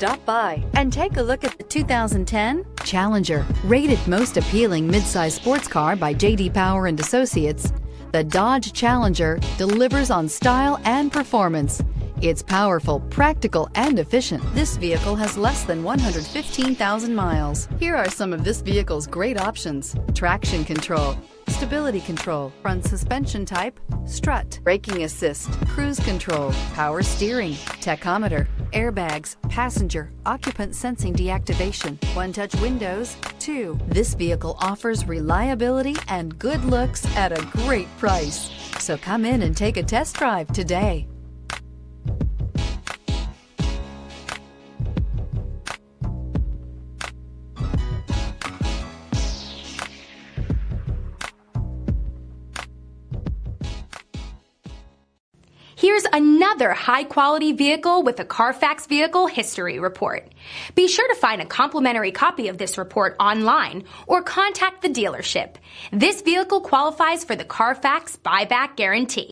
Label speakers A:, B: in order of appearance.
A: Stop by and take a look at the 2010 Challenger. Rated most appealing midsize sports car by J.D. Power and Associates, the Dodge Challenger delivers on style and performance. It's powerful, practical, and efficient. This vehicle has less than 115,000 miles. Here are some of this vehicle's great options: traction control, stability control, front suspension type, strut, braking assist, cruise control, power steering, tachometer, airbags, passenger, occupant sensing deactivation, one-touch windows, too. This vehicle offers reliability and good looks at a great price. So come in and take a test drive today.
B: Here's another high-quality vehicle with a Carfax Vehicle History Report. Be sure to find a complimentary copy of this report online or contact the dealership. This vehicle qualifies for the Carfax Buyback Guarantee.